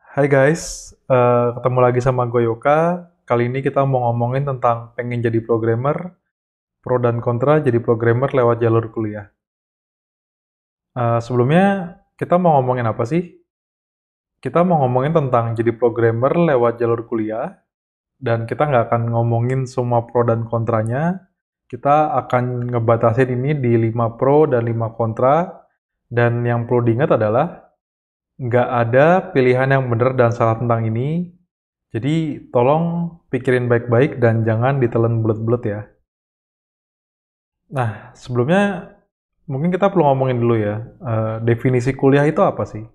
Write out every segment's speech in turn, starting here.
Hai guys, ketemu lagi sama gue Yoka. Kali ini kita mau ngomongin tentang pengen jadi programmer, pro dan kontra jadi programmer lewat jalur kuliah. Sebelumnya kita mau ngomongin apa sih? Kita mau ngomongin tentang jadi programmer lewat jalur kuliah, dan kita nggak akan ngomongin semua pro dan kontranya. Kita akan ngebatasin ini di 5 pro dan 5 kontra, dan yang perlu diingat adalah nggak ada pilihan yang benar dan salah tentang ini. Jadi tolong pikirin baik-baik dan jangan ditelan bulat-bulat ya. Nah, sebelumnya mungkin kita perlu ngomongin dulu ya, definisi kuliah itu apa sih?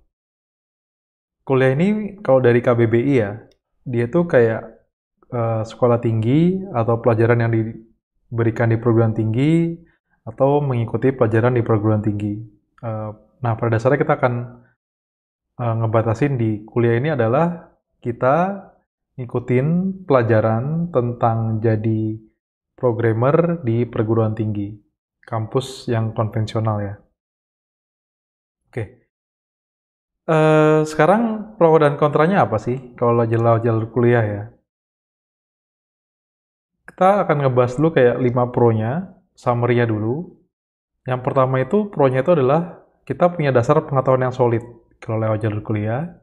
Kuliah ini kalau dari KBBI ya, dia tuh kayak sekolah tinggi atau pelajaran yang diberikan di perguruan tinggi atau mengikuti pelajaran di perguruan tinggi. Eh, nah, pada dasarnya kita akan ngebatasin di kuliah ini adalah kita ngikutin pelajaran tentang jadi programmer di perguruan tinggi, kampus yang konvensional ya. Oke, sekarang pro dan kontranya apa sih kalau jalur kuliah ya? Kita akan ngebahas dulu kayak 5 pro-nya, summary-nya dulu. Yang pertama itu pro-nya itu adalah kita punya dasar pengetahuan yang solid kalau lewat jalur kuliah.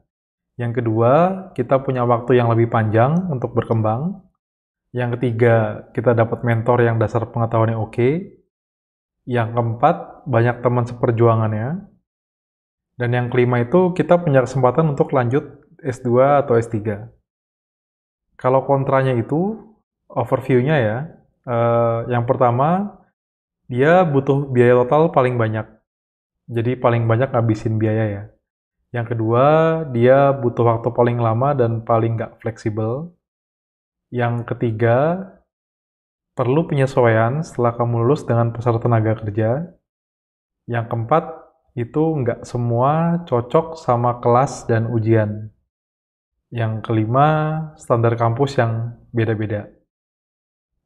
Yang kedua, kita punya waktu yang lebih panjang untuk berkembang. Yang ketiga, kita dapat mentor yang dasar pengetahuannya oke. Yang keempat, banyak teman seperjuangannya. Dan yang kelima itu, kita punya kesempatan untuk lanjut S2 atau S3. Kalau kontranya itu, overview-nya ya, yang pertama, dia butuh biaya total paling banyak. Jadi paling banyak ngabisin biaya ya. Yang kedua, dia butuh waktu paling lama dan paling nggak fleksibel. Yang ketiga, perlu penyesuaian setelah kamu lulus dengan pasar tenaga kerja. Yang keempat, itu nggak semua cocok sama kelas dan ujian. Yang kelima, standar kampus yang beda-beda.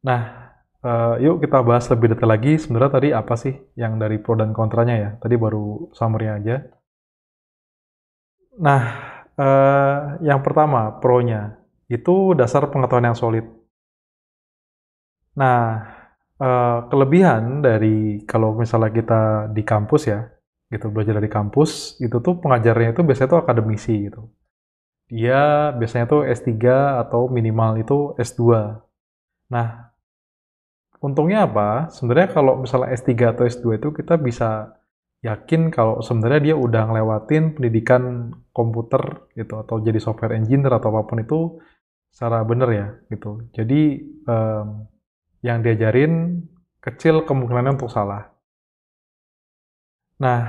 Nah, yuk kita bahas lebih detail lagi. Sebenarnya tadi apa sih yang dari pro dan kontranya ya? Tadi baru summary aja. Nah, yang pertama, pro-nya. Itu dasar pengetahuan yang solid. Nah, kelebihan dari kalau misalnya kita di kampus ya, gitu belajar dari kampus, itu tuh pengajarnya itu biasanya tuh akademisi gitu. Dia biasanya tuh S3 atau minimal itu S2. Nah, untungnya apa? Sebenarnya kalau misalnya S3 atau S2 itu kita bisa yakin kalau sebenarnya dia udah ngelewatin pendidikan komputer gitu atau jadi software engineer atau apapun itu secara bener ya gitu. Jadi em, yang diajarin kecil kemungkinannya untuk salah. Nah,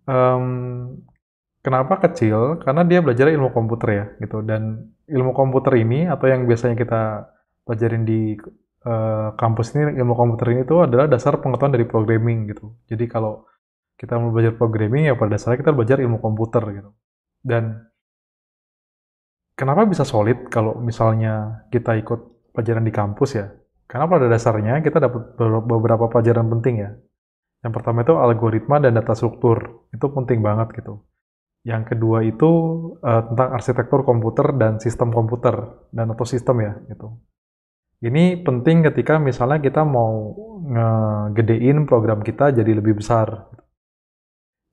em, kenapa kecil? Karena dia belajar ilmu komputer ya gitu. Dan ilmu komputer ini atau yang biasanya kita pelajarin di kampus ini, ilmu komputer ini tuh adalah dasar pengetahuan dari programming gitu. Jadi kalau kita mau belajar programming ya pada dasarnya kita belajar ilmu komputer gitu. Dan kenapa bisa solid kalau misalnya kita ikut pelajaran di kampus ya? Karena pada dasarnya kita dapat beberapa pelajaran penting ya. Yang pertama itu algoritma dan data struktur. Itu penting banget gitu. Yang kedua itu tentang arsitektur komputer dan sistem komputer dan atau sistem ya gitu. Ini penting ketika misalnya kita mau ngegedein program kita jadi lebih besar.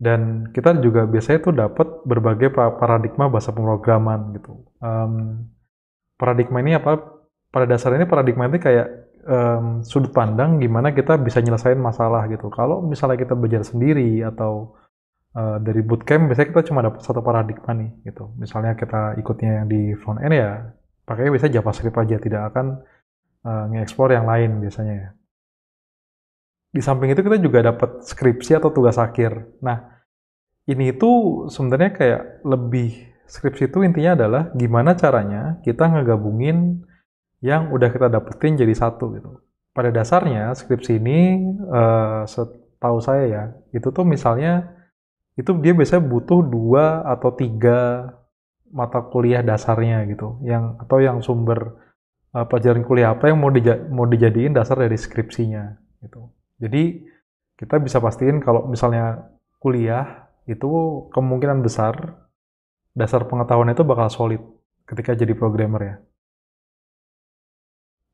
Dan kita juga biasanya tuh dapat berbagai paradigma bahasa pemrograman gitu. Paradigma ini apa? Pada dasarnya ini paradigma ini kayak sudut pandang gimana kita bisa nyelesain masalah gitu. Kalau misalnya kita belajar sendiri atau dari bootcamp biasanya kita cuma dapat satu paradigma nih gitu. Misalnya kita ikutnya yang di front end ya, pakainya biasanya JavaScript aja, tidak akan nge-explore yang lain biasanya ya. Di samping itu kita juga dapat skripsi atau tugas akhir. Nah, ini itu sebenarnya kayak lebih skripsi itu intinya adalah gimana caranya kita ngegabungin yang udah kita dapetin jadi satu gitu. Pada dasarnya skripsi ini setahu saya ya, itu tuh misalnya itu dia biasanya butuh 2 atau 3 mata kuliah dasarnya gitu, yang atau yang sumber pelajaran kuliah apa yang mau dijadiin dasar dari skripsinya gitu. Jadi kita bisa pastiin kalau misalnya kuliah itu kemungkinan besar dasar pengetahuan itu bakal solid ketika jadi programmer ya.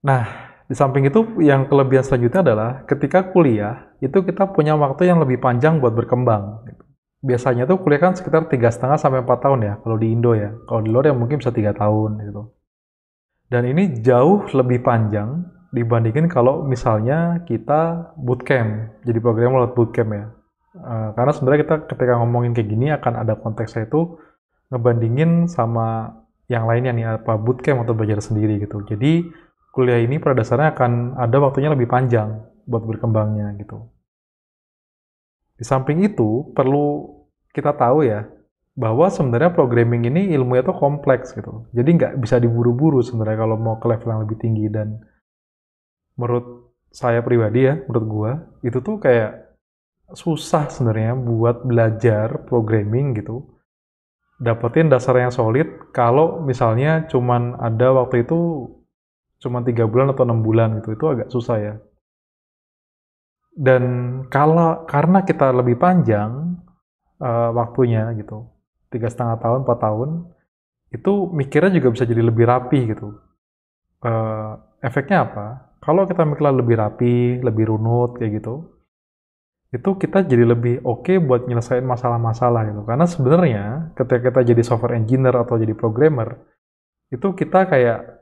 Nah, di samping itu yang kelebihan selanjutnya adalah ketika kuliah, itu kita punya waktu yang lebih panjang buat berkembang. Gitu. Biasanya tuh kuliah kan sekitar 3,5 sampai 4 tahun ya, kalau di Indo ya. Kalau di luar ya mungkin bisa 3 tahun gitu. Dan ini jauh lebih panjang dibandingin kalau misalnya kita bootcamp, jadi programmer lewat bootcamp ya. Karena sebenarnya kita ketika ngomongin kayak gini akan ada konteksnya itu ngebandingin sama yang lainnya nih, apa bootcamp atau belajar sendiri gitu. Jadi kuliah ini pada dasarnya akan ada waktunya lebih panjang buat berkembangnya gitu. Di samping itu perlu kita tahu ya bahwa sebenarnya programming ini ilmunya tuh kompleks gitu. Jadi nggak bisa diburu-buru sebenarnya kalau mau ke level yang lebih tinggi. Dan menurut saya pribadi ya, menurut gua itu tuh kayak susah sebenarnya buat belajar programming gitu, dapetin dasar yang solid kalau misalnya cuman ada waktu itu cuma 3 bulan atau 6 bulan gitu, itu agak susah ya. Dan kalau karena kita lebih panjang waktunya gitu, 3,5 tahun, 4 tahun, itu mikirnya juga bisa jadi lebih rapi gitu. Efeknya apa? Kalau kita mikirnya lebih rapi, lebih runut kayak gitu, itu kita jadi lebih oke buat nyelesain masalah-masalah gitu. Karena sebenarnya ketika kita jadi software engineer atau jadi programmer, itu kita kayak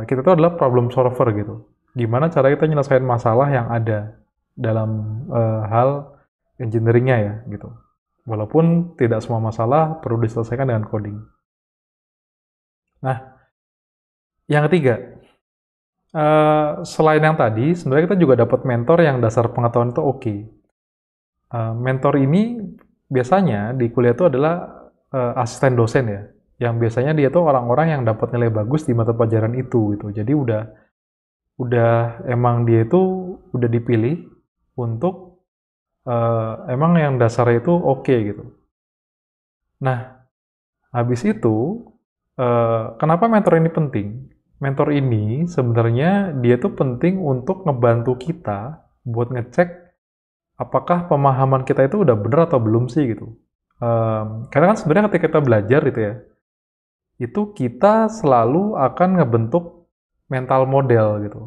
kita itu adalah problem solver gitu. Gimana cara kita nyelesain masalah yang ada dalam hal engineeringnya ya gitu. Walaupun tidak semua masalah perlu diselesaikan dengan coding. Nah, yang ketiga, selain yang tadi, sebenarnya kita juga dapat mentor yang dasar pengetahuan itu oke. Mentor ini biasanya di kuliah itu adalah asisten dosen ya, yang biasanya dia tuh orang-orang yang dapat nilai bagus di mata pelajaran itu gitu. Jadi udah emang dia itu udah dipilih untuk emang yang dasarnya itu oke gitu. Nah, habis itu kenapa mentor ini penting? Mentor ini sebenarnya dia tuh penting untuk ngebantu kita buat ngecek apakah pemahaman kita itu udah bener atau belum sih gitu. Karena kan sebenarnya ketika kita belajar gitu ya, itu kita selalu akan ngebentuk mental model gitu.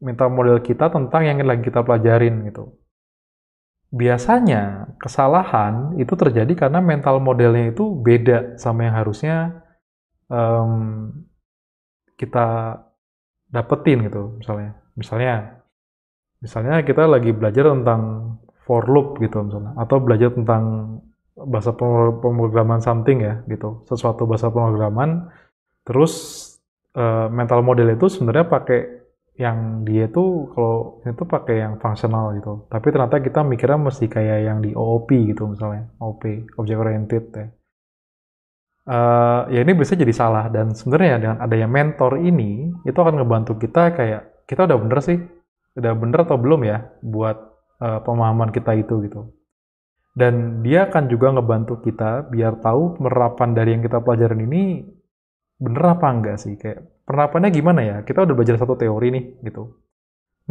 Mental model kita tentang yang lagi kita pelajarin gitu. Biasanya kesalahan itu terjadi karena mental modelnya itu beda sama yang harusnya um, kita dapetin gitu misalnya. Misalnya kita lagi belajar tentang for loop gitu misalnya, atau belajar tentang bahasa pemrograman something ya gitu, sesuatu bahasa pemrograman, terus mental model itu sebenarnya pakai yang dia itu kalau itu pakai yang fungsional gitu, tapi ternyata kita mikirnya mesti kayak yang di OOP gitu misalnya, OOP, Object Oriented ya. Ya ini bisa jadi salah, dan sebenarnya dengan adanya mentor ini itu akan ngebantu kita kayak kita udah bener sih, udah bener atau belum ya buat pemahaman kita itu gitu. Dan dia akan juga ngebantu kita biar tahu penerapan dari yang kita pelajarin ini bener apa enggak sih, kayak penerapannya gimana ya, kita udah belajar satu teori nih gitu,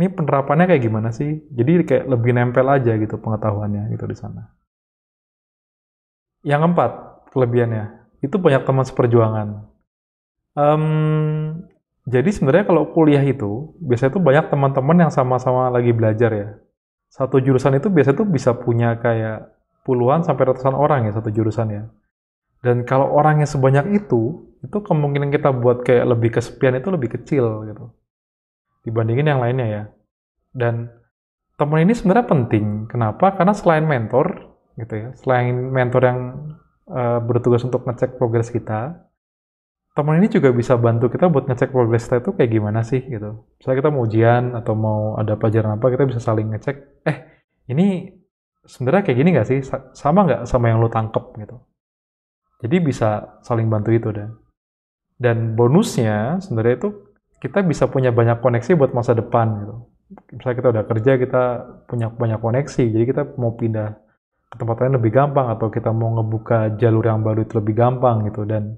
ini penerapannya kayak gimana sih, jadi kayak lebih nempel aja gitu pengetahuannya gitu di sana. Yang keempat kelebihannya itu banyak teman seperjuangan. Jadi sebenarnya kalau kuliah itu biasanya tuh banyak teman-teman yang sama-sama lagi belajar ya. Satu jurusan itu biasanya tuh bisa punya kayak puluhan sampai ratusan orang ya satu jurusan ya. Dan kalau orangnya sebanyak itu kemungkinan kita buat kayak lebih kesepian itu lebih kecil gitu dibandingin yang lainnya ya. Dan teman ini sebenarnya penting. Kenapa? Karena selain mentor gitu ya, selain mentor yang bertugas untuk ngecek progres kita, teman ini juga bisa bantu kita buat ngecek progres kita itu kayak gimana sih gitu. Misalnya kita mau ujian atau mau ada pelajaran apa, kita bisa saling ngecek, ini sebenarnya kayak gini nggak sih? Sama nggak sama yang lo tangkep gitu. Jadi bisa saling bantu itu dan bonusnya sebenarnya itu kita bisa punya banyak koneksi buat masa depan gitu. Misalnya kita udah kerja, kita punya banyak koneksi, jadi kita mau pindah ke tempat lain lebih gampang, atau kita mau ngebuka jalur yang baru itu lebih gampang gitu. Dan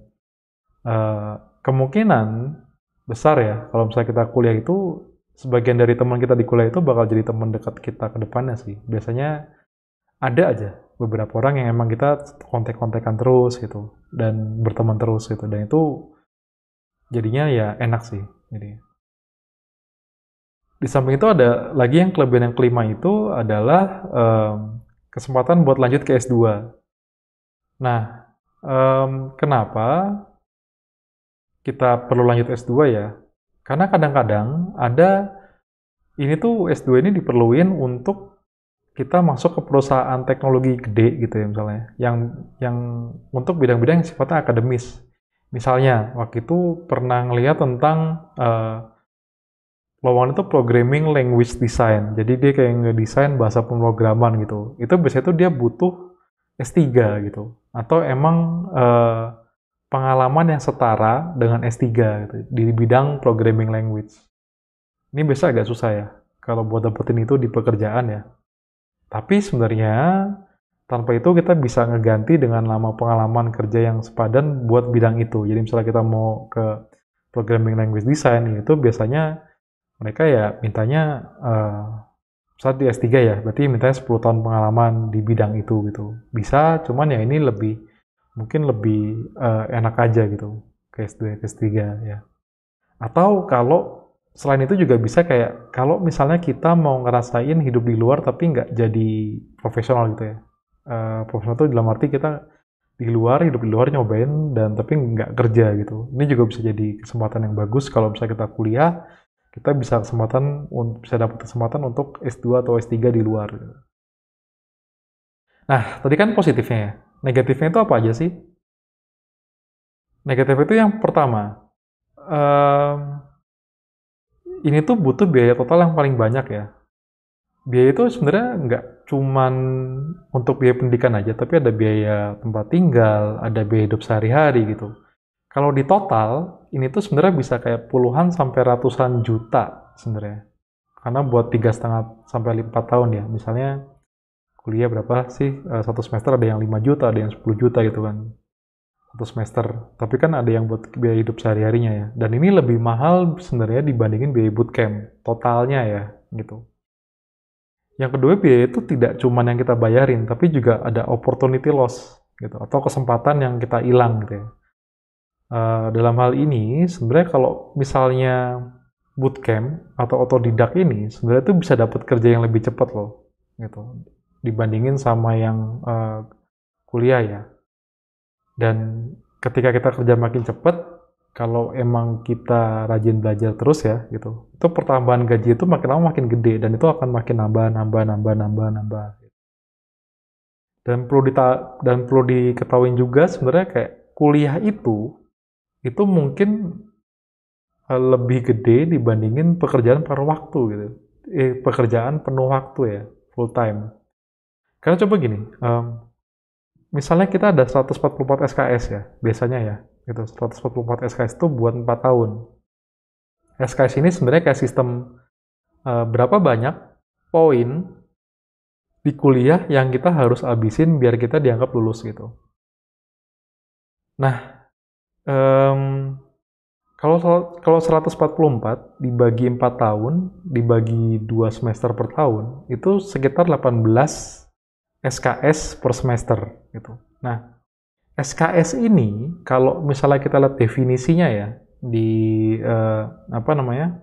kemungkinan besar ya kalau misalnya kita kuliah itu sebagian dari teman kita di kuliah itu bakal jadi teman dekat kita ke depannya sih. Biasanya Ada aja beberapa orang yang emang kita kontak-kontakan terus gitu dan berteman terus gitu, dan itu jadinya ya enak sih. Jadi di samping itu ada lagi yang kelebihan yang kelima itu adalah kesempatan buat lanjut ke S2. Nah, kenapa kita perlu lanjut S2 ya? Karena kadang-kadang ada ini tuh S2 ini diperluin untuk kita masuk ke perusahaan teknologi gede gitu ya misalnya, yang untuk bidang-bidang yang sifatnya akademis. Misalnya, waktu itu pernah ngelihat tentang lowongan itu programming language design. Jadi dia kayak ngedesain bahasa pemrograman gitu. Itu biasanya tuh dia butuh S3 gitu. Atau emang pengalaman yang setara dengan S3 gitu di bidang programming language. Ini biasa agak susah ya kalau buat dapetin itu di pekerjaan ya. Tapi sebenarnya tanpa itu kita bisa ngeganti dengan lama pengalaman kerja yang sepadan buat bidang itu. Jadi misalnya kita mau ke programming language design, itu biasanya mereka ya mintanya saat di S3 ya, berarti mintanya 10 tahun pengalaman di bidang itu gitu. Bisa, cuman ya ini mungkin lebih enak aja gitu ke S2 ke S3 ya. Atau kalau selain itu juga bisa kayak kalau misalnya kita mau ngerasain hidup di luar tapi nggak jadi profesional gitu ya. Profesional itu dalam arti kita di luar, hidup di luar nyobain dan tapi nggak kerja gitu. Ini juga bisa jadi kesempatan yang bagus kalau misalnya kita kuliah, kita bisa dapat kesempatan untuk S2 atau S3 di luar gitu. Nah, tadi kan positifnya ya. Negatifnya itu apa aja sih? Negatif itu yang pertama, em, ini tuh butuh biaya total yang paling banyak ya. Biaya itu sebenarnya nggak cuman untuk biaya pendidikan aja, tapi ada biaya tempat tinggal, ada biaya hidup sehari-hari gitu. Kalau di total, ini tuh sebenarnya bisa kayak puluhan sampai ratusan juta sebenarnya. Karena buat 3,5 sampai 4 tahun ya. Misalnya kuliah berapa sih? Satu semester ada yang 5 juta, ada yang 10 juta gitu kan. Satu semester. Tapi kan ada yang buat biaya hidup sehari-harinya ya. Dan ini lebih mahal sebenarnya dibandingin biaya bootcamp. Totalnya ya gitu. Yang kedua, biaya itu tidak cuma yang kita bayarin, tapi juga ada opportunity loss gitu, atau kesempatan yang kita hilang gitu ya. Dalam hal ini, sebenarnya kalau misalnya bootcamp atau otodidak ini, sebenarnya itu bisa dapat kerja yang lebih cepat loh, gitu, dibandingin sama yang kuliah ya. Dan ketika kita kerja makin cepat, kalau emang kita rajin belajar terus ya, gitu, itu pertambahan gaji itu makin lama makin gede dan itu akan makin nambah. Dan perlu diketahui juga sebenarnya kayak kuliah itu mungkin lebih gede dibandingin pekerjaan paruh waktu gitu. Pekerjaan penuh waktu ya, full time. Karena coba gini, misalnya kita ada 144 SKS ya, biasanya ya, gitu. 144 SKS itu buat 4 tahun. SKS ini sebenarnya kayak sistem berapa banyak poin di kuliah yang kita harus habisin biar kita dianggap lulus gitu. Nah, kalau kalau 144 dibagi 4 tahun, dibagi 2 semester per tahun, itu sekitar 18 SKS per semester gitu. Nah, SKS ini kalau misalnya kita lihat definisinya ya di apa namanya?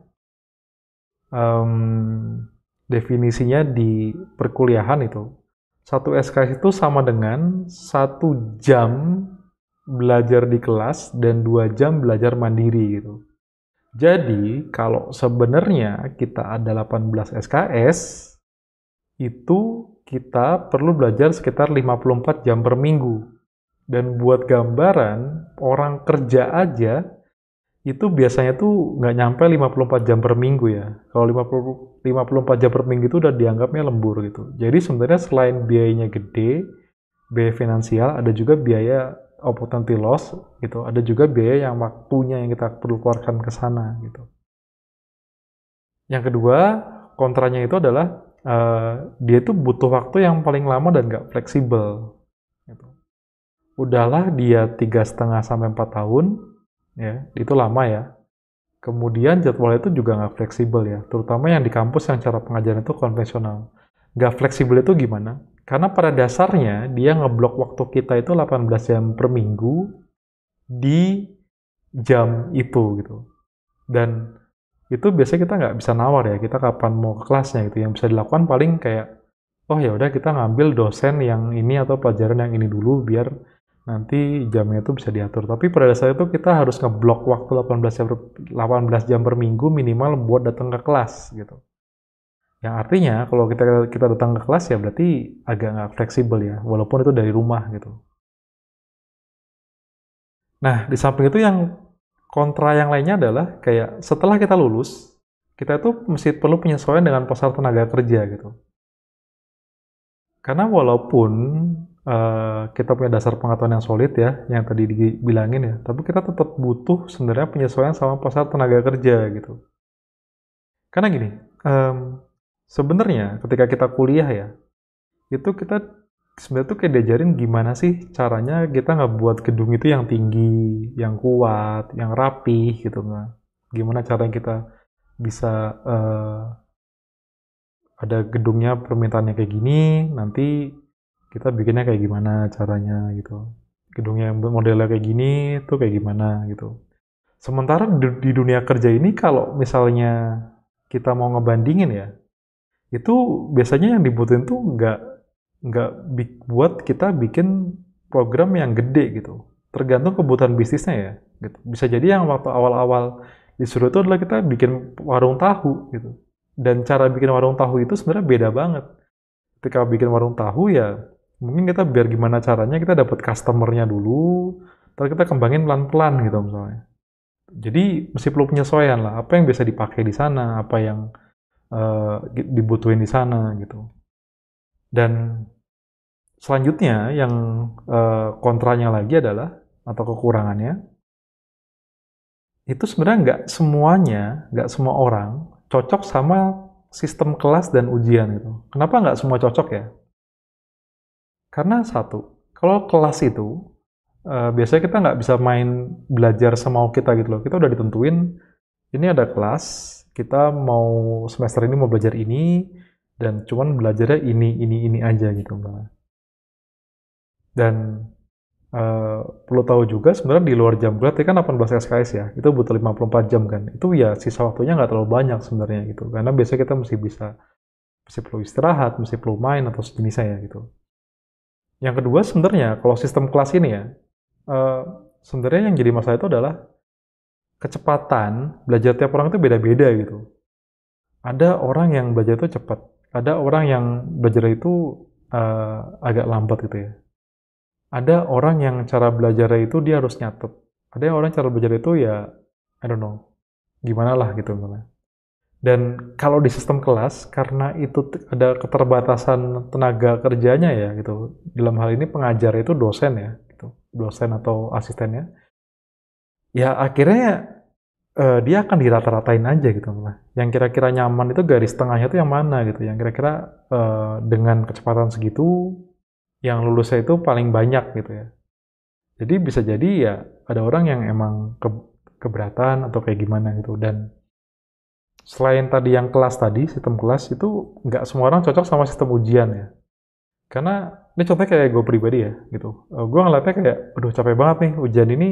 Definisinya di perkuliahan itu, satu SKS itu sama dengan 1 jam belajar di kelas dan 2 jam belajar mandiri gitu. Jadi, kalau sebenarnya kita ada 18 SKS, itu kita perlu belajar sekitar 54 jam per minggu. Dan buat gambaran, orang kerja aja itu biasanya tuh nggak nyampe 54 jam per minggu ya. Kalau 54 jam per minggu itu udah dianggapnya lembur gitu. Jadi sebenarnya selain biayanya gede, biaya finansial, ada juga biaya opportunity loss gitu. Ada juga biaya yang waktunya yang kita perlu keluarkan ke sana gitu. Yang kedua, kontranya itu adalah dia itu butuh waktu yang paling lama dan nggak fleksibel. Gitu. Udahlah dia 3,5 sampai 4 tahun, ya itu lama ya. Kemudian jadwalnya itu juga nggak fleksibel ya, terutama yang di kampus yang cara pengajaran itu konvensional. Nggak fleksibel itu gimana? Karena pada dasarnya dia ngeblok waktu kita itu 18 jam per minggu di jam itu gitu. Dan itu biasanya kita nggak bisa nawar ya, kita kapan mau ke kelasnya gitu. Yang bisa dilakukan paling kayak, oh ya udah kita ngambil dosen yang ini atau pelajaran yang ini dulu biar nanti jamnya itu bisa diatur. Tapi pada dasarnya itu kita harus ngeblok waktu 18 jam per minggu minimal buat datang ke kelas gitu. Yang artinya kalau kita datang ke kelas ya berarti agak nggak fleksibel ya, walaupun itu dari rumah gitu. Nah, di samping itu yang kontra yang lainnya adalah kayak setelah kita lulus, kita itu mesti perlu penyesuaian dengan pasar tenaga kerja gitu. Karena walaupun kita punya dasar pengetahuan yang solid ya, yang tadi dibilangin ya, tapi kita tetap butuh sebenarnya penyesuaian sama pasar tenaga kerja gitu. Karena gini, sebenarnya ketika kita kuliah ya, itu kita sebenarnya tuh kayak diajarin gimana sih caranya kita ngebuat gedung itu yang tinggi, yang kuat, yang rapih gitu kan. Gimana caranya kita bisa ada gedungnya permintaannya kayak gini, nanti kita bikinnya kayak gimana caranya gitu. Gedungnya yang modelnya kayak gini tuh kayak gimana gitu. Sementara di dunia kerja ini kalau misalnya kita mau ngebandingin ya, itu biasanya yang dibutuhin tuh nggak buat kita bikin program yang gede gitu. Tergantung kebutuhan bisnisnya ya. Gitu. Bisa jadi yang waktu awal-awal disuruh itu adalah kita bikin warung tahu gitu. Dan cara bikin warung tahu itu sebenarnya beda banget. Ketika bikin warung tahu ya mungkin kita biar gimana caranya kita dapat customernya dulu, terus kita kembangin pelan-pelan gitu misalnya. Jadi mesti perlu penyesuaian lah, apa yang bisa dipakai di sana, apa yang dibutuhin di sana gitu. Dan selanjutnya yang kontranya lagi adalah atau kekurangannya itu sebenarnya nggak semua orang cocok sama sistem kelas dan ujian gitu. Kenapa nggak semua cocok ya? Karena satu, kalau kelas itu biasanya kita nggak bisa main belajar semau kita gitu loh. Kita udah ditentuin ini ada kelas, kita mau semester ini mau belajar ini dan cuman belajarnya ini aja gitu misalnya. Dan perlu tahu juga sebenarnya di luar jam kuliah kan 18 SKS ya, itu butuh 54 jam kan. Itu ya sisa waktunya nggak terlalu banyak sebenarnya gitu. Karena biasanya kita mesti perlu istirahat, mesti perlu main atau sejenisnya ya gitu. Yang kedua sebenarnya kalau sistem kelas ini ya, sebenarnya yang jadi masalah itu adalah kecepatan belajar tiap orang itu beda-beda gitu. Ada orang yang belajar itu cepat, ada orang yang belajar itu agak lambat gitu ya. Ada orang yang cara belajarnya itu dia harus nyatet. Ada orang cara belajar itu ya, I don't know, gimana lah gitu misalnya. Dan kalau di sistem kelas, karena itu ada keterbatasan tenaga kerjanya ya gitu. Dalam hal ini pengajar itu dosen ya, gitu. Dosen atau asistennya. Ya akhirnya dia akan dirata-ratain aja gitu malah. Yang kira-kira nyaman itu garis tengahnya itu yang mana gitu. Yang kira-kira dengan kecepatan segitu, yang lulusnya itu paling banyak gitu ya. Jadi bisa jadi ya ada orang yang emang keberatan atau kayak gimana gitu. Dan selain tadi yang kelas tadi, sistem kelas itu nggak semua orang cocok sama sistem ujian ya. Karena ini contohnya kayak gue pribadi ya gitu. Gue ngeliatnya kayak, aduh capek banget nih ujian ini,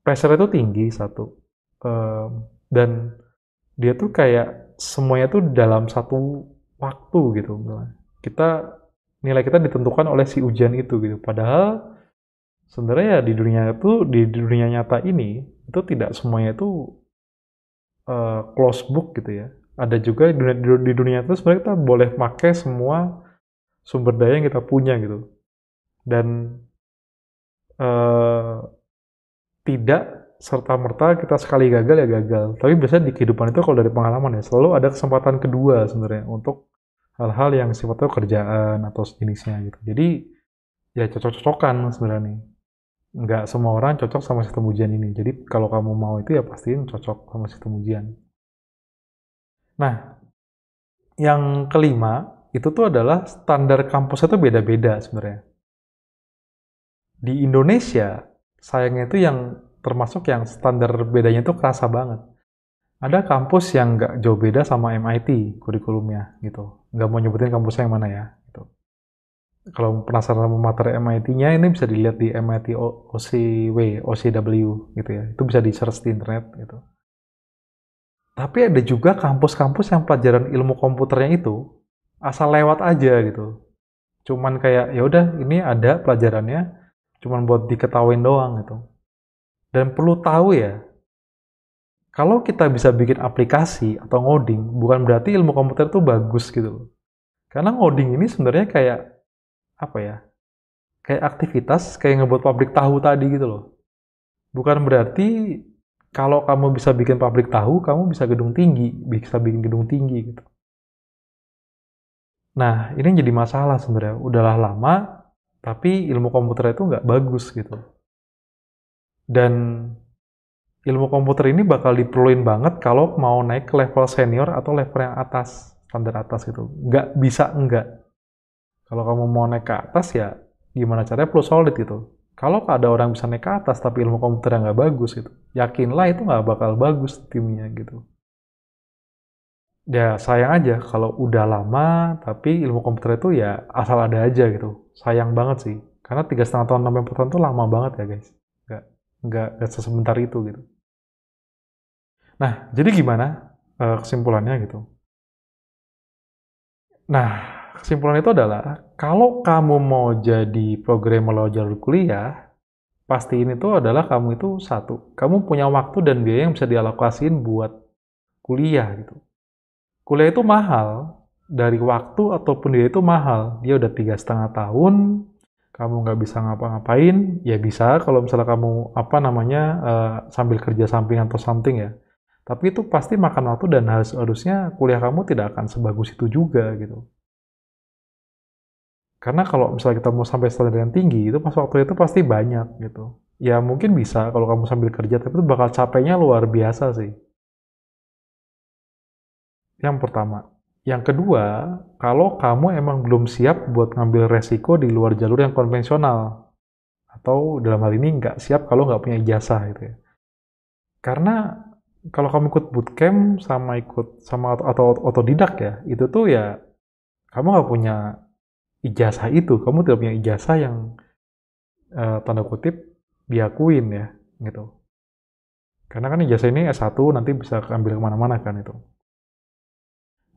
pressure itu tinggi satu. Dan dia tuh kayak semuanya tuh dalam satu waktu gitu. Nilai kita ditentukan oleh si ujian itu gitu. Padahal sebenarnya ya di dunia nyata ini itu tidak semuanya itu close book gitu ya. Ada juga di dunia itu sebenarnya kita boleh pakai semua sumber daya yang kita punya gitu. Dan tidak serta-merta kita sekali gagal ya gagal. Tapi biasanya di kehidupan itu kalau dari pengalaman ya selalu ada kesempatan kedua sebenarnya untuk hal-hal yang sifatnya kerjaan atau sejenisnya gitu. Jadi ya cocok-cocokan sebenarnya nih. Nggak semua orang cocok sama sistem ujian ini. Jadi kalau kamu mau itu ya pastiin cocok sama sistem ujian. Nah, yang kelima itu tuh adalah standar kampusnya tuh beda-beda sebenarnya. Di Indonesia, sayangnya itu yang termasuk yang standar bedanya itu kerasa banget. Ada kampus yang nggak jauh beda sama MIT kurikulumnya gitu. Nggak mau nyebutin kampusnya yang mana ya. Gitu. Kalau penasaran sama materi MIT-nya, ini bisa dilihat di MIT OCW, OCW gitu ya. Itu bisa di-search di internet gitu. Tapi ada juga kampus-kampus yang pelajaran ilmu komputernya itu asal lewat aja gitu. Cuman kayak ya udah ini ada pelajarannya, cuman buat diketawain doang gitu. Dan perlu tahu ya, kalau kita bisa bikin aplikasi atau ngoding, bukan berarti ilmu komputer itu bagus gitu loh. Karena ngoding ini sebenarnya kayak apa ya? Kayak aktivitas kayak ngebuat pabrik tahu tadi gitu loh. Bukan berarti kalau kamu bisa bikin pabrik tahu, kamu bisa gedung tinggi, bisa bikin gedung tinggi gitu. Nah, ini jadi masalah sebenarnya. Udahlah lama, tapi ilmu komputer itu nggak bagus gitu. Dan ilmu komputer ini bakal diperluin banget kalau mau naik ke level senior atau level yang atas, standar atas gitu. Nggak bisa enggak. Kalau kamu mau naik ke atas ya gimana caranya perlu solid gitu. Kalau ada orang bisa naik ke atas tapi ilmu komputer yang nggak bagus gitu, yakinlah itu nggak bakal bagus timnya gitu. Ya sayang aja kalau udah lama tapi ilmu komputer itu ya asal ada aja gitu. Sayang banget sih. Karena 3,5 tahun, 4 tahun itu lama banget ya guys. Nggak, nggak sesebentar itu gitu. Nah, jadi gimana kesimpulannya gitu? Nah, kesimpulan itu adalah kalau kamu mau jadi programmer lewat jalur kuliah, pastiin itu adalah kamu itu satu, kamu punya waktu dan biaya yang bisa dialokasiin buat kuliah gitu. Kuliah itu mahal, dari waktu ataupun biaya itu mahal. Dia udah 3,5 tahun, kamu nggak bisa ngapa-ngapain, ya bisa kalau misalnya kamu apa namanya sambil kerja samping atau something ya. Tapi itu pasti makan waktu dan harusnya kuliah kamu tidak akan sebagus itu juga gitu. Karena kalau misalnya kita mau sampai standar yang tinggi, itu pas waktu itu pasti banyak gitu. Ya mungkin bisa kalau kamu sambil kerja, tapi itu bakal capeknya luar biasa sih. Yang pertama. Yang kedua, kalau kamu emang belum siap buat ngambil resiko di luar jalur yang konvensional. Atau dalam hal ini nggak siap kalau nggak punya ijazah gitu ya. Karena kalau kamu ikut bootcamp sama ikut sama atau otodidak ya, itu tuh ya kamu nggak punya ijazah itu, kamu tidak punya ijazah yang tanda kutip diakuin ya gitu. Karena kan ijazah ini S1 nanti bisa ambil kemana-mana kan itu.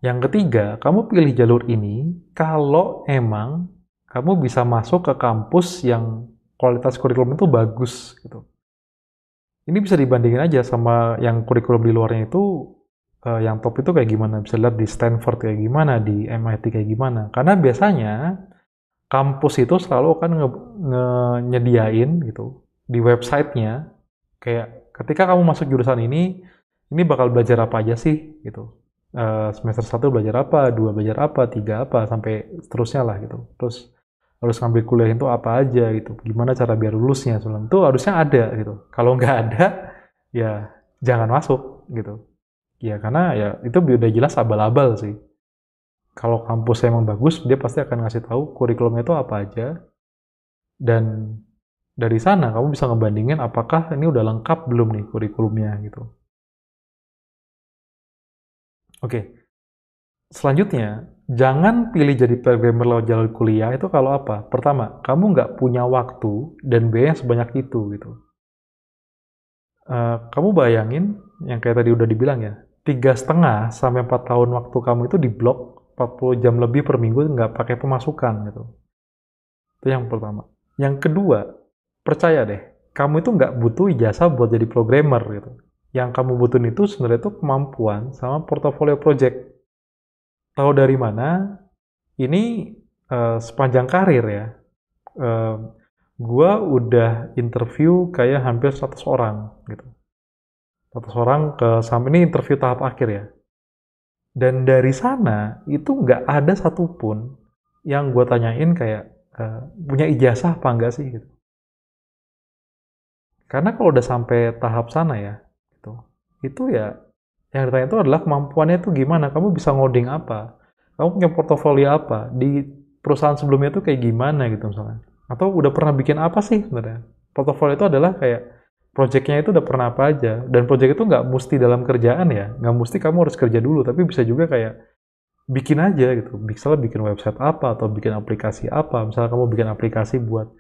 Yang ketiga, kamu pilih jalur ini kalau emang kamu bisa masuk ke kampus yang kualitas kurikulum itu bagus gitu. Ini bisa dibandingin aja sama yang kurikulum di luarnya itu yang top itu kayak gimana. Bisa lihat di Stanford kayak gimana, di MIT kayak gimana. Karena biasanya kampus itu selalu akan nyediain gitu di websitenya kayak ketika kamu masuk jurusan ini bakal belajar apa aja sih gitu. Semester 1 belajar apa, 2 belajar apa, 3 apa, sampai seterusnya lah gitu. Terus harus ngambil kuliah itu apa aja gitu. Gimana cara biar lulusnya, sebelum itu harusnya ada gitu. Kalau nggak ada, ya jangan masuk gitu. Ya karena ya itu udah jelas abal-abal sih. Kalau kampus emang bagus, dia pasti akan ngasih tahu kurikulumnya itu apa aja, dan dari sana kamu bisa ngebandingin apakah ini udah lengkap belum nih kurikulumnya gitu. Oke, selanjutnya, jangan pilih jadi programmer lewat jalur kuliah itu kalau apa? Pertama, kamu nggak punya waktu dan biaya yang sebanyak itu gitu. Kamu bayangin, yang kayak tadi udah dibilang ya, 3,5 sampai 4 tahun waktu kamu itu di blok 40 jam lebih per minggu nggak pakai pemasukan gitu. Itu yang pertama. Yang kedua, percaya deh, kamu itu nggak butuh ijazah buat jadi programmer gitu. Yang kamu butuhin itu sebenarnya itu kemampuan sama portofolio project. Tahu dari mana? Ini sepanjang karir ya, uh, gue udah interview kayak hampir 100 orang gitu. 100 orang sampai ini interview tahap akhir ya. Dan dari sana itu nggak ada satupun yang gue tanyain kayak punya ijazah apa enggak sih gitu. Karena kalau udah sampai tahap sana ya, gitu, itu ya yang ditanya itu adalah kemampuannya itu gimana, kamu bisa ngoding apa, kamu punya portofolio apa, di perusahaan sebelumnya itu kayak gimana gitu misalnya. Atau udah pernah bikin apa sih sebenarnya. Portofolio itu adalah kayak projectnya itu udah pernah apa aja, dan project itu nggak mesti dalam kerjaan ya, nggak mesti kamu harus kerja dulu, tapi bisa juga kayak bikin aja gitu. Misalnya bikin website apa atau bikin aplikasi apa. Misalnya kamu bikin aplikasi buat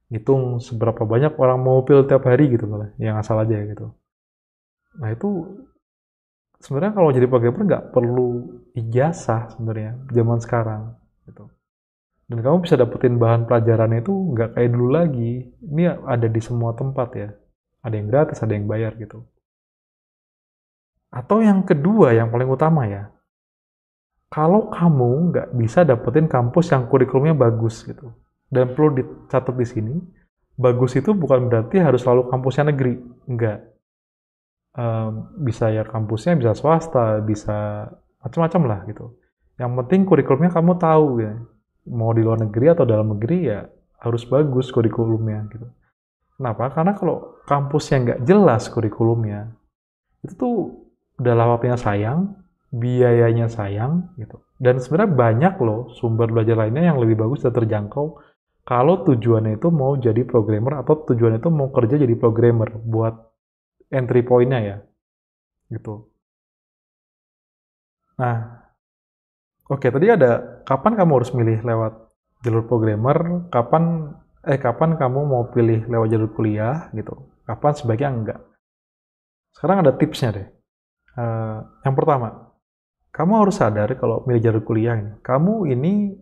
ngitung seberapa banyak orang mau pil tiap hari gitu malah, yang asal aja gitu. Nah itu sebenarnya kalau jadi programmer nggak perlu ijazah sebenarnya zaman sekarang gitu. Dan kamu bisa dapetin bahan pelajarannya itu nggak kayak dulu lagi. Ini ada di semua tempat ya. Ada yang gratis, ada yang bayar gitu. Atau yang kedua, yang paling utama ya, kalau kamu nggak bisa dapetin kampus yang kurikulumnya bagus gitu. Dan perlu dicatat di sini, bagus itu bukan berarti harus selalu kampusnya negeri. Enggak. Bisa ya kampusnya bisa swasta, bisa macam-macam lah gitu. Yang penting kurikulumnya kamu tahu ya. Mau di luar negeri atau dalam negeri ya harus bagus kurikulumnya gitu. Kenapa? Karena kalau kampusnya nggak jelas kurikulumnya, itu tuh udah waktunya sayang, biayanya sayang gitu. Dan sebenarnya banyak loh sumber belajar lainnya yang lebih bagus dan terjangkau kalau tujuannya itu mau jadi programmer atau tujuannya itu mau kerja jadi programmer buat entry point-nya ya gitu. Nah, oke, tadi ada kapan kamu harus milih lewat jalur programmer, kapan kamu mau pilih lewat jalur kuliah gitu. Kapan sebaiknya enggak. Sekarang ada tipsnya deh. Yang pertama, kamu harus sadar kalau milih jalur kuliah ini, kamu ini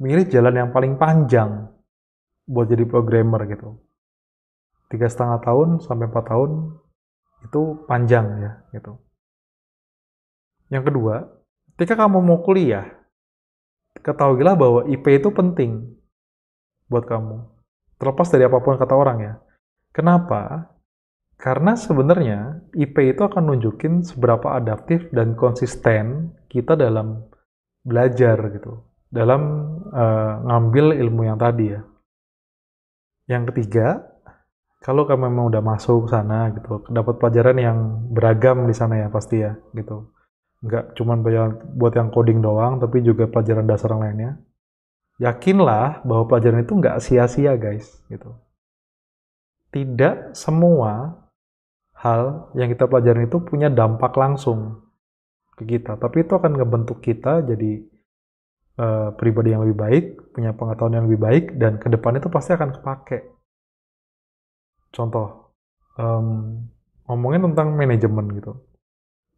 milih jalan yang paling panjang buat jadi programmer gitu. 3,5 tahun sampai 4 tahun itu panjang ya gitu. Yang kedua, ketika kamu mau kuliah, ketahuilah bahwa IP itu penting buat kamu. Terlepas dari apapun kata orang ya. Kenapa? Karena sebenarnya IP itu akan nunjukin seberapa adaptif dan konsisten kita dalam belajar gitu. Dalam ngambil ilmu yang tadi ya. Yang ketiga, kalau kamu memang udah masuk sana gitu, dapat pelajaran yang beragam di sana ya pasti ya gitu. Nggak cuma buat yang coding doang, tapi juga pelajaran dasar yang lainnya. Yakinlah bahwa pelajaran itu nggak sia-sia guys gitu. Tidak semua hal yang kita pelajarin itu punya dampak langsung ke kita, tapi itu akan ngebentuk kita jadi pribadi yang lebih baik, punya pengetahuan yang lebih baik, dan ke depan itu pasti akan kepake. Contoh, ngomongin tentang manajemen gitu.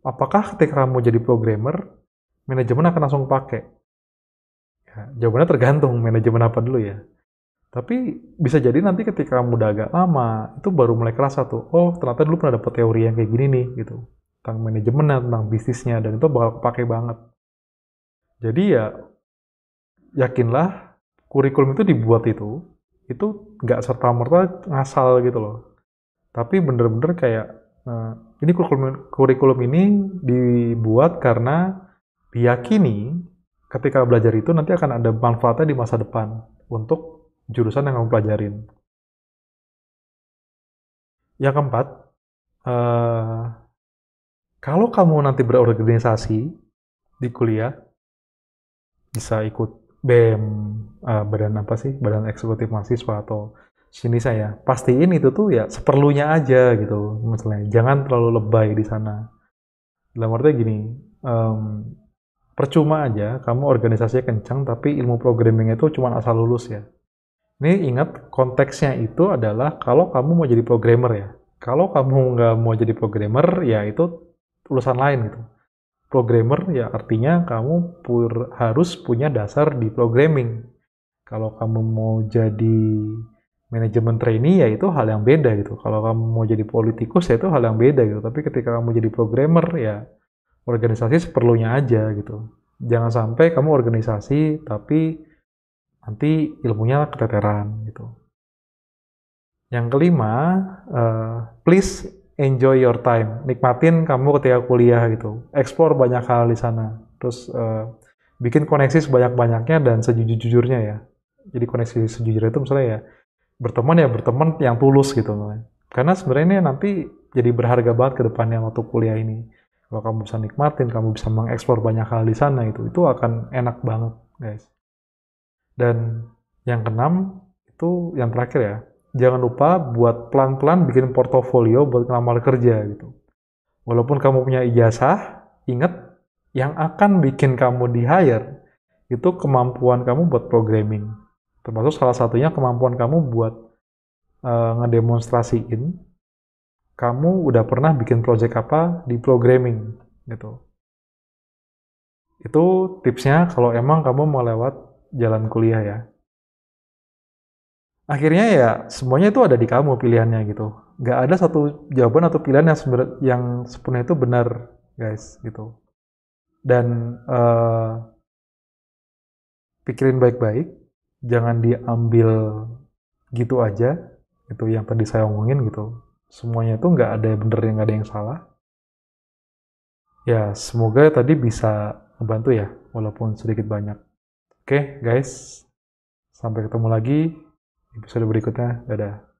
Apakah ketika kamu jadi programmer, manajemen akan langsung pakai? Ya, jawabannya tergantung manajemen apa dulu ya. Tapi bisa jadi nanti ketika kamu udah agak lama, itu baru mulai kerasa tuh, oh ternyata dulu pernah dapet teori yang kayak gini nih, gitu. Tentang manajemen, tentang bisnisnya, dan itu bakal kepake banget. Jadi ya, yakinlah, kurikulum itu dibuat itu nggak serta-merta ngasal gitu loh. Tapi bener-bener kayak, ini kurikulum ini dibuat karena diyakini ketika belajar itu nanti akan ada manfaatnya di masa depan untuk jurusan yang kamu pelajarin. Yang keempat, eh, kalau kamu nanti berorganisasi di kuliah, bisa ikut BEM, badan apa sih, badan eksekutif mahasiswa atau sini saya, pastiin itu tuh ya seperlunya aja gitu, misalnya jangan terlalu lebay di sana. Dalam artinya gini, percuma aja kamu organisasinya kencang tapi ilmu programming itu cuma asal lulus ya. Ini ingat konteksnya itu adalah kalau kamu mau jadi programmer ya. Kalau kamu nggak mau jadi programmer ya itu urusan lain gitu. Programmer ya artinya kamu harus punya dasar di programming. Kalau kamu mau jadi manajemen trainee ya itu hal yang beda gitu. Kalau kamu mau jadi politikus ya itu hal yang beda gitu. Tapi ketika kamu jadi programmer ya organisasi seperlunya aja gitu. Jangan sampai kamu organisasi tapi nanti ilmunya keteteran gitu. Yang kelima, please enjoy your time. Nikmatin kamu ketika kuliah gitu. Explore banyak hal di sana. Terus bikin koneksi sebanyak-banyaknya dan sejujur-jujurnya ya. Jadi koneksi sejujurnya itu misalnya ya berteman yang tulus gitu. Karena sebenarnya ini nanti jadi berharga banget ke depannya waktu kuliah ini. Kalau kamu bisa nikmatin, kamu bisa mengeksplor banyak hal di sana itu akan enak banget, guys. Dan yang keenam, itu yang terakhir ya, jangan lupa buat pelan-pelan bikin portofolio buat ngelamar kerja gitu. Walaupun kamu punya ijazah, ingat Yang akan bikin kamu di-hire itu kemampuan kamu buat programming. Termasuk salah satunya kemampuan kamu buat ngedemonstrasiin kamu udah pernah bikin project apa di programming gitu. Itu tipsnya kalau emang kamu mau lewat jalan kuliah ya. Akhirnya ya semuanya itu ada di kamu pilihannya gitu. Nggak ada satu jawaban atau pilihan yang sepenuhnya itu benar, guys, gitu. Dan pikirin baik-baik, jangan diambil gitu aja, itu yang tadi saya omongin gitu. Semuanya itu nggak ada yang benar, nggak ada yang salah. Ya, semoga tadi bisa membantu ya, walaupun sedikit banyak. Oke, guys, sampai ketemu lagi episode berikutnya. Dadah.